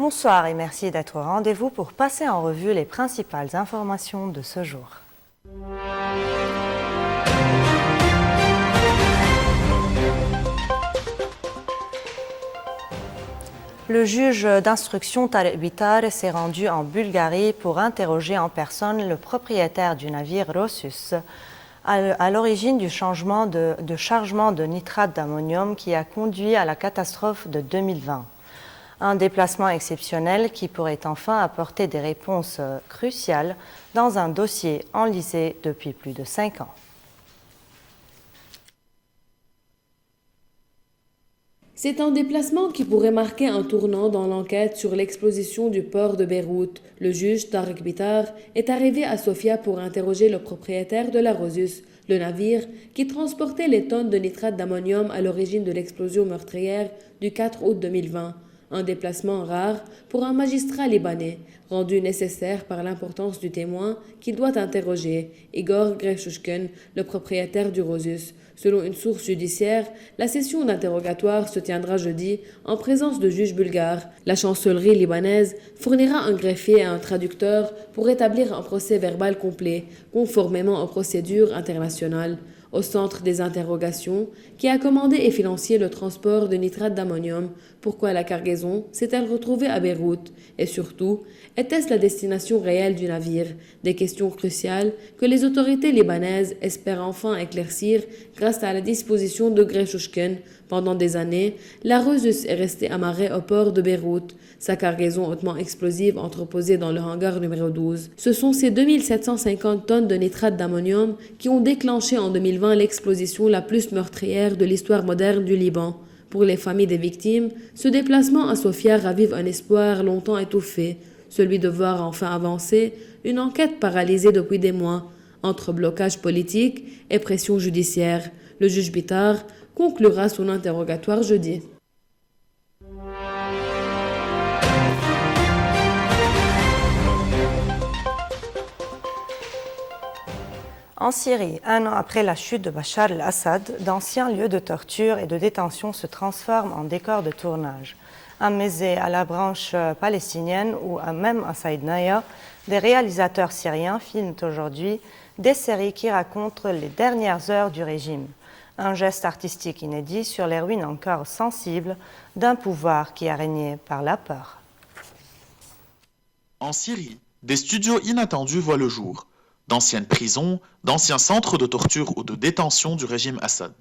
Bonsoir et merci d'être au rendez-vous pour passer en revue les principales informations de ce jour. Le juge d'instruction Tarek Bitar s'est rendu en Bulgarie pour interroger en personne le propriétaire du navire Rosus à l'origine du changement de chargement de nitrate d'ammonium qui a conduit à la catastrophe de 2020. Un déplacement exceptionnel qui pourrait enfin apporter des réponses cruciales dans un dossier enlisé depuis plus de 5 ans. C'est un déplacement qui pourrait marquer un tournant dans l'enquête sur l'explosion du port de Beyrouth. Le juge Tarek Bitar est arrivé à Sofia pour interroger le propriétaire de la Rosus, le navire qui transportait les tonnes de nitrate d'ammonium à l'origine de l'explosion meurtrière du 4 août 2020. Un déplacement rare pour un magistrat libanais, rendu nécessaire par l'importance du témoin qu'il doit interroger, Igor Greshushkin, le propriétaire du Rosus. Selon une source judiciaire, la session d'interrogatoire se tiendra jeudi en présence de juges bulgares. La chancellerie libanaise fournira un greffier et un traducteur pour établir un procès verbal complet, conformément aux procédures internationales. Au centre des interrogations, qui a commandé et financé le transport de nitrate d'ammonium, pourquoi la cargaison s'est-elle retrouvée à Beyrouth? Et surtout, était-ce la destination réelle du navire? Des questions cruciales que les autorités libanaises espèrent enfin éclaircir grâce à la disposition de Greshushkin. Pendant des années, la Rosus est restée amarrée au port de Beyrouth, sa cargaison hautement explosive entreposée dans le hangar numéro 12. Ce sont ces 2750 tonnes de nitrate d'ammonium qui ont déclenché en 2020 l'explosion la plus meurtrière de l'histoire moderne du Liban. Pour les familles des victimes, ce déplacement à Sofia ravive un espoir longtemps étouffé, celui de voir enfin avancer une enquête paralysée depuis des mois, entre blocage politique et pression judiciaire. Le juge Bitar conclura son interrogatoire jeudi. En Syrie, 1 an après la chute de Bachar el-Assad, d'anciens lieux de torture et de détention se transforment en décors de tournage. À Mézé, à la branche palestinienne ou même à Saïdnaïa, des réalisateurs syriens filment aujourd'hui des séries qui racontent les dernières heures du régime. Un geste artistique inédit sur les ruines encore sensibles d'un pouvoir qui a régné par la peur. En Syrie, des studios inattendus voient le jour. D'anciennes prisons, d'anciens centres de torture ou de détention du régime Assad.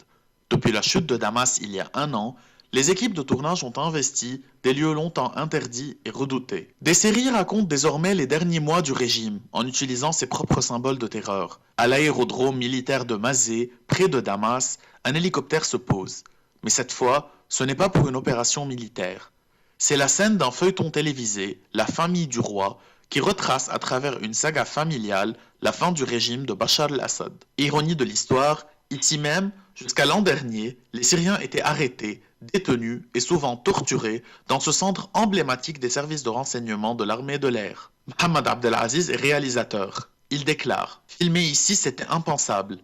Depuis la chute de Damas il y a 1 an, les équipes de tournage ont investi des lieux longtemps interdits et redoutés. Des séries racontent désormais les derniers mois du régime en utilisant ses propres symboles de terreur. À l'aérodrome militaire de Mazé, près de Damas, un hélicoptère se pose. Mais cette fois, ce n'est pas pour une opération militaire. C'est la scène d'un feuilleton télévisé, La famille du roi, qui retrace à travers une saga familiale la fin du régime de Bachar el-Assad. Ironie de l'histoire, ici même, jusqu'à l'an dernier, les Syriens étaient arrêtés, détenus et souvent torturés dans ce centre emblématique des services de renseignement de l'armée de l'air. Mohamed Abdelaziz est réalisateur. Il déclare « Filmer ici, c'était impensable.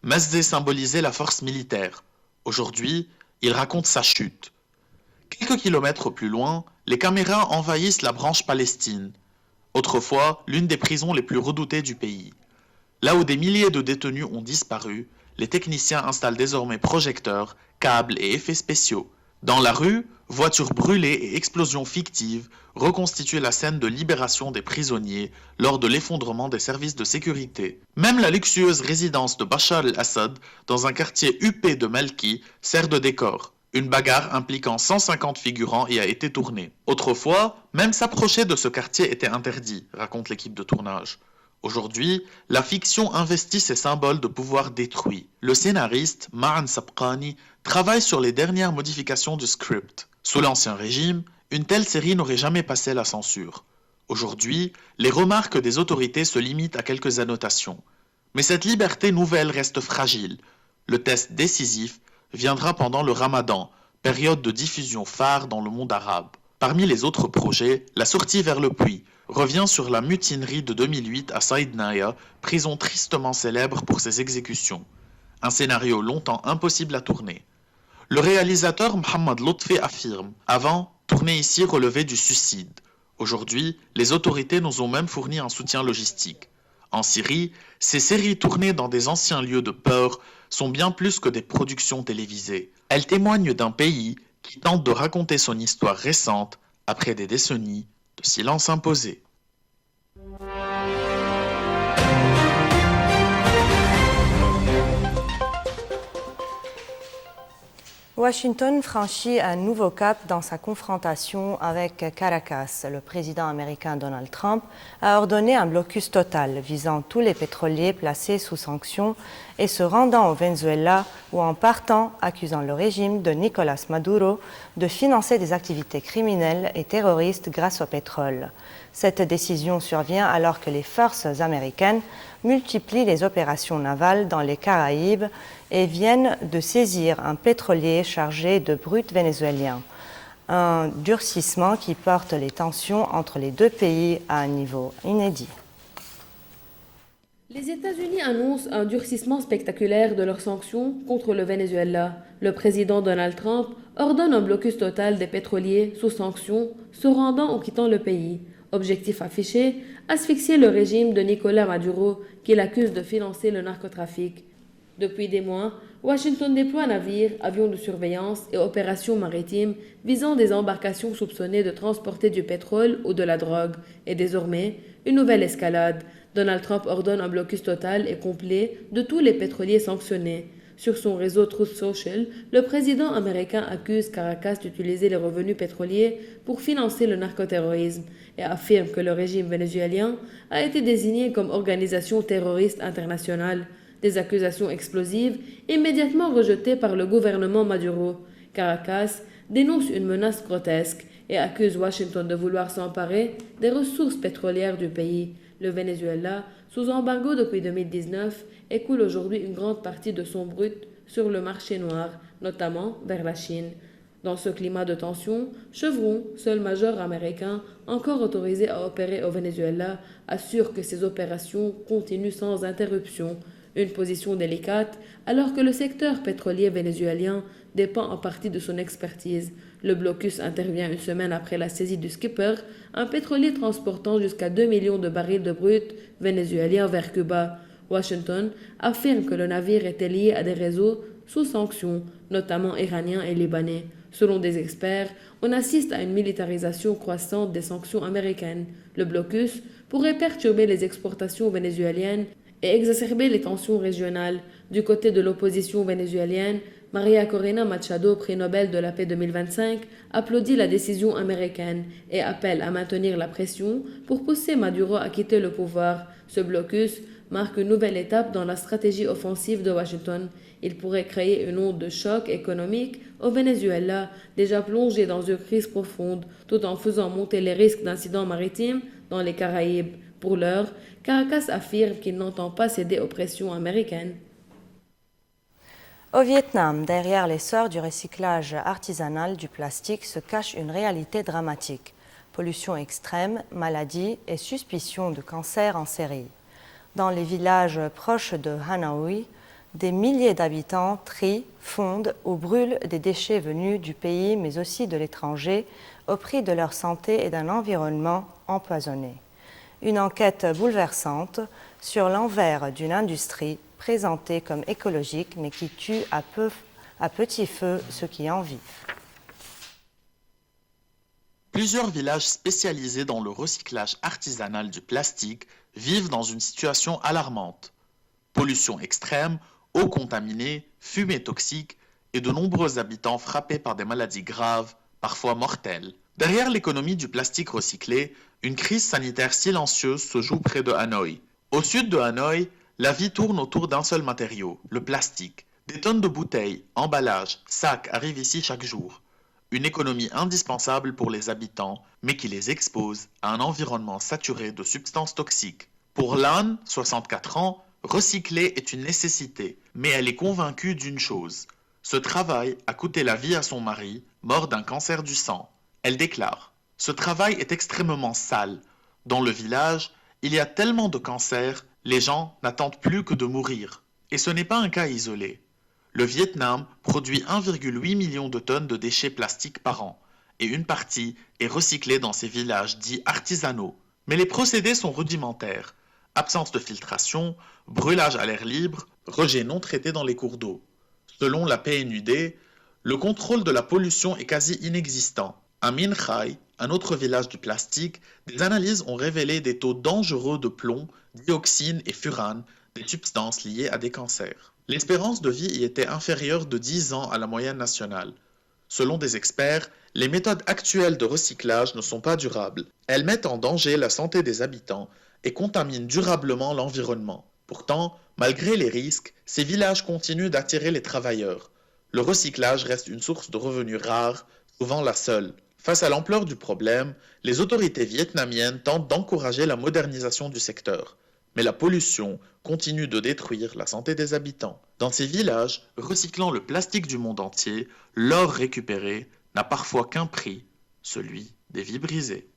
Mazé symbolisait la force militaire. Aujourd'hui, il raconte sa chute. Quelques kilomètres plus loin, les caméras envahissent la branche Palestine. Autrefois, l'une des prisons les plus redoutées du pays. Là où des milliers de détenus ont disparu, les techniciens installent désormais projecteurs, câbles et effets spéciaux. Dans la rue, voitures brûlées et explosions fictives reconstituent la scène de libération des prisonniers lors de l'effondrement des services de sécurité. Même la luxueuse résidence de Bachar el-Assad, dans un quartier huppé de Malki, sert de décor. Une bagarre impliquant 150 figurants y a été tournée. Autrefois, même s'approcher de ce quartier était interdit, raconte l'équipe de tournage. Aujourd'hui, la fiction investit ses symboles de pouvoir détruits. Le scénariste, Ma'an Sabqani, travaille sur les dernières modifications du script. Sous l'Ancien Régime, une telle série n'aurait jamais passé la censure. Aujourd'hui, les remarques des autorités se limitent à quelques annotations. Mais cette liberté nouvelle reste fragile. Le test décisif viendra pendant le Ramadan, période de diffusion phare dans le monde arabe. Parmi les autres projets, la sortie vers le puits revient sur la mutinerie de 2008 à Saïdnaïa, prison tristement célèbre pour ses exécutions. Un scénario longtemps impossible à tourner. Le réalisateur Mohamed Lotfi affirme « Avant, tournées ici relevaient du suicide. Aujourd'hui, les autorités nous ont même fourni un soutien logistique. En Syrie, ces séries tournées dans des anciens lieux de peur sont bien plus que des productions télévisées. Elles témoignent d'un pays qui tente de raconter son histoire récente après des décennies de silence imposé. Washington franchit un nouveau cap dans sa confrontation avec Caracas. Le président américain Donald Trump a ordonné un blocus total visant tous les pétroliers placés sous sanctions et se rendant au Venezuela ou en partant accusant le régime de Nicolás Maduro de financer des activités criminelles et terroristes grâce au pétrole. Cette décision survient alors que les forces américaines multiplient les opérations navales dans les Caraïbes et viennent de saisir un pétrolier chargé de brut vénézuélien. Un durcissement qui porte les tensions entre les deux pays à un niveau inédit. Les États-Unis annoncent un durcissement spectaculaire de leurs sanctions contre le Venezuela. Le président Donald Trump ordonne un blocus total des pétroliers sous sanctions, se rendant ou quittant le pays. Objectif affiché, asphyxier le régime de Nicolás Maduro, qu'il accuse de financer le narcotrafic. Depuis des mois, Washington déploie navires, avions de surveillance et opérations maritimes visant des embarcations soupçonnées de transporter du pétrole ou de la drogue. Et désormais, une nouvelle escalade. Donald Trump ordonne un blocus total et complet de tous les pétroliers sanctionnés. Sur son réseau Truth Social, le président américain accuse Caracas d'utiliser les revenus pétroliers pour financer le narcoterrorisme et affirme que le régime vénézuélien a été désigné comme organisation terroriste internationale. Des accusations explosives immédiatement rejetées par le gouvernement Maduro. Caracas dénonce une menace grotesque et accuse Washington de vouloir s'emparer des ressources pétrolières du pays. Le Venezuela, sous embargo depuis 2019, écoule aujourd'hui une grande partie de son brut sur le marché noir, notamment vers la Chine. Dans ce climat de tension, Chevron, seul major américain encore autorisé à opérer au Venezuela, assure que ces opérations continuent sans interruption. Une position délicate, alors que le secteur pétrolier vénézuélien dépend en partie de son expertise. Le blocus intervient une semaine après la saisie du Skipper, un pétrolier transportant jusqu'à 2 millions de barils de brut vénézuéliens vers Cuba. Washington affirme que le navire était lié à des réseaux sous sanctions, notamment iraniens et libanais. Selon des experts, on assiste à une militarisation croissante des sanctions américaines. Le blocus pourrait perturber les exportations vénézuéliennes et exacerber les tensions régionales. Du côté de l'opposition vénézuélienne, María Corina Machado, prix Nobel de la paix 2025, applaudit la décision américaine et appelle à maintenir la pression pour pousser Maduro à quitter le pouvoir. Ce blocus marque une nouvelle étape dans la stratégie offensive de Washington. Il pourrait créer une onde de choc économique au Venezuela, déjà plongé dans une crise profonde, tout en faisant monter les risques d'incidents maritimes dans les Caraïbes. Pour l'heure, Caracas affirme qu'il n'entend pas céder aux pressions américaines. Au Vietnam, derrière l'essor du recyclage artisanal du plastique se cache une réalité dramatique. Pollution extrême, maladies et suspicion de cancer en série. Dans les villages proches de Hanaui, des milliers d'habitants trient, fondent ou brûlent des déchets venus du pays mais aussi de l'étranger au prix de leur santé et d'un environnement empoisonné. Une enquête bouleversante sur l'envers d'une industrie présentée comme écologique mais qui tue à petit feu ceux qui en vivent. Plusieurs villages spécialisés dans le recyclage artisanal du plastique vivent dans une situation alarmante. Pollution extrême, eau contaminée, fumée toxique et de nombreux habitants frappés par des maladies graves, parfois mortelles. Derrière l'économie du plastique recyclé, une crise sanitaire silencieuse se joue près de Hanoï. Au sud de Hanoï, la vie tourne autour d'un seul matériau, le plastique. Des tonnes de bouteilles, emballages, sacs arrivent ici chaque jour. Une économie indispensable pour les habitants, mais qui les expose à un environnement saturé de substances toxiques. Pour Lan, 64 ans, recycler est une nécessité, mais elle est convaincue d'une chose. Ce travail a coûté la vie à son mari, mort d'un cancer du sang. Elle déclare « Ce travail est extrêmement sale. Dans le village, il y a tellement de cancers, les gens n'attendent plus que de mourir. » Et ce n'est pas un cas isolé. Le Vietnam produit 1,8 million de tonnes de déchets plastiques par an, et une partie est recyclée dans ces villages dits artisanaux. Mais les procédés sont rudimentaires. Absence de filtration, brûlage à l'air libre, rejet non traité dans les cours d'eau. Selon la PNUD, le contrôle de la pollution est quasi inexistant. À Minchai, un autre village du plastique, des analyses ont révélé des taux dangereux de plomb, dioxine et furane, des substances liées à des cancers. L'espérance de vie y était inférieure de 10 ans à la moyenne nationale. Selon des experts, les méthodes actuelles de recyclage ne sont pas durables. Elles mettent en danger la santé des habitants et contaminent durablement l'environnement. Pourtant, malgré les risques, ces villages continuent d'attirer les travailleurs. Le recyclage reste une source de revenus rare, souvent la seule. Face à l'ampleur du problème, les autorités vietnamiennes tentent d'encourager la modernisation du secteur. Mais la pollution continue de détruire la santé des habitants. Dans ces villages, recyclant le plastique du monde entier, l'or récupéré n'a parfois qu'un prix, celui des vies brisées.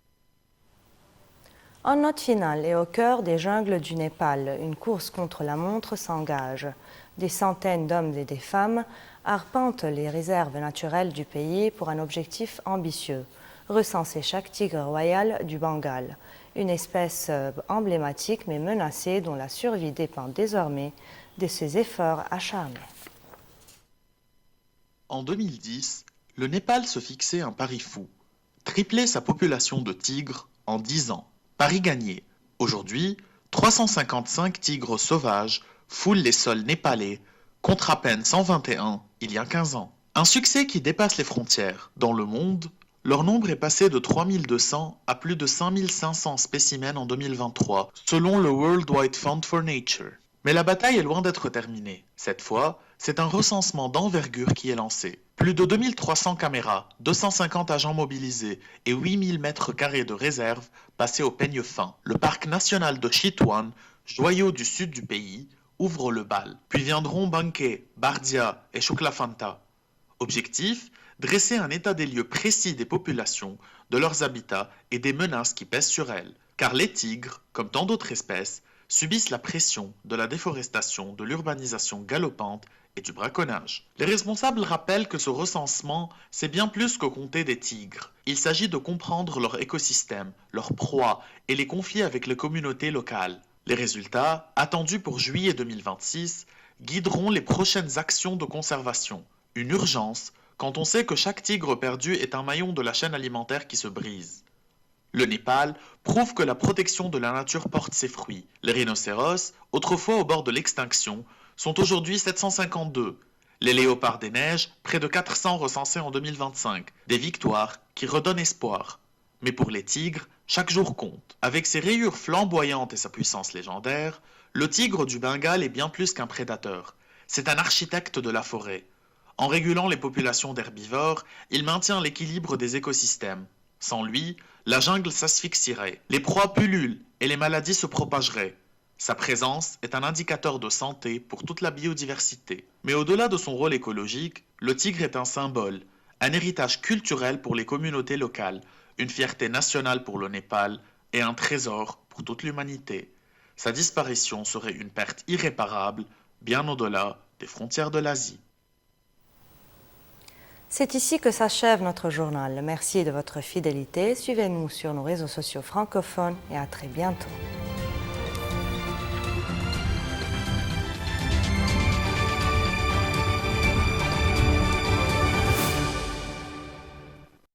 En note finale et au cœur des jungles du Népal, une course contre la montre s'engage. Des centaines d'hommes et des femmes arpentent les réserves naturelles du pays pour un objectif ambitieux, recenser chaque tigre royal du Bengale, une espèce emblématique mais menacée dont la survie dépend désormais de ses efforts acharnés. En 2010, le Népal se fixait un pari fou, tripler sa population de tigres en 10 ans. Pari gagné. Aujourd'hui, 355 tigres sauvages foulent les sols népalais, contre à peine 121 il y a 15 ans. Un succès qui dépasse les frontières. Dans le monde, leur nombre est passé de 3200 à plus de 5500 spécimens en 2023, selon le World Wide Fund for Nature. Mais la bataille est loin d'être terminée. Cette fois, c'est un recensement d'envergure qui est lancé. Plus de 2300 caméras, 250 agents mobilisés et 8000 mètres carrés de réserve passés au peigne fin. Le parc national de Chitwan, joyau du sud du pays, ouvre le bal. Puis viendront Banké, Bardia et Chuklafanta. Objectif, dresser un état des lieux précis des populations, de leurs habitats et des menaces qui pèsent sur elles. Car les tigres, comme tant d'autres espèces, subissent la pression de la déforestation, de l'urbanisation galopante et du braconnage. Les responsables rappellent que ce recensement, c'est bien plus que compter des tigres. Il s'agit de comprendre leur écosystème, leurs proies et les conflits avec les communautés locales. Les résultats, attendus pour juillet 2026, guideront les prochaines actions de conservation. Une urgence, quand on sait que chaque tigre perdu est un maillon de la chaîne alimentaire qui se brise. Le Népal prouve que la protection de la nature porte ses fruits. Les rhinocéros, autrefois au bord de l'extinction, sont aujourd'hui 752. Les léopards des neiges, près de 400 recensés en 2025. Des victoires qui redonnent espoir. Mais pour les tigres, chaque jour compte. Avec ses rayures flamboyantes et sa puissance légendaire, le tigre du Bengale est bien plus qu'un prédateur. C'est un architecte de la forêt. En régulant les populations d'herbivores, il maintient l'équilibre des écosystèmes. Sans lui, la jungle s'asphyxierait, les proies pullulent et les maladies se propageraient. Sa présence est un indicateur de santé pour toute la biodiversité. Mais au-delà de son rôle écologique, le tigre est un symbole, un héritage culturel pour les communautés locales, une fierté nationale pour le Népal et un trésor pour toute l'humanité. Sa disparition serait une perte irréparable, bien au-delà des frontières de l'Asie. C'est ici que s'achève notre journal. Merci de votre fidélité. Suivez-nous sur nos réseaux sociaux francophones et à très bientôt.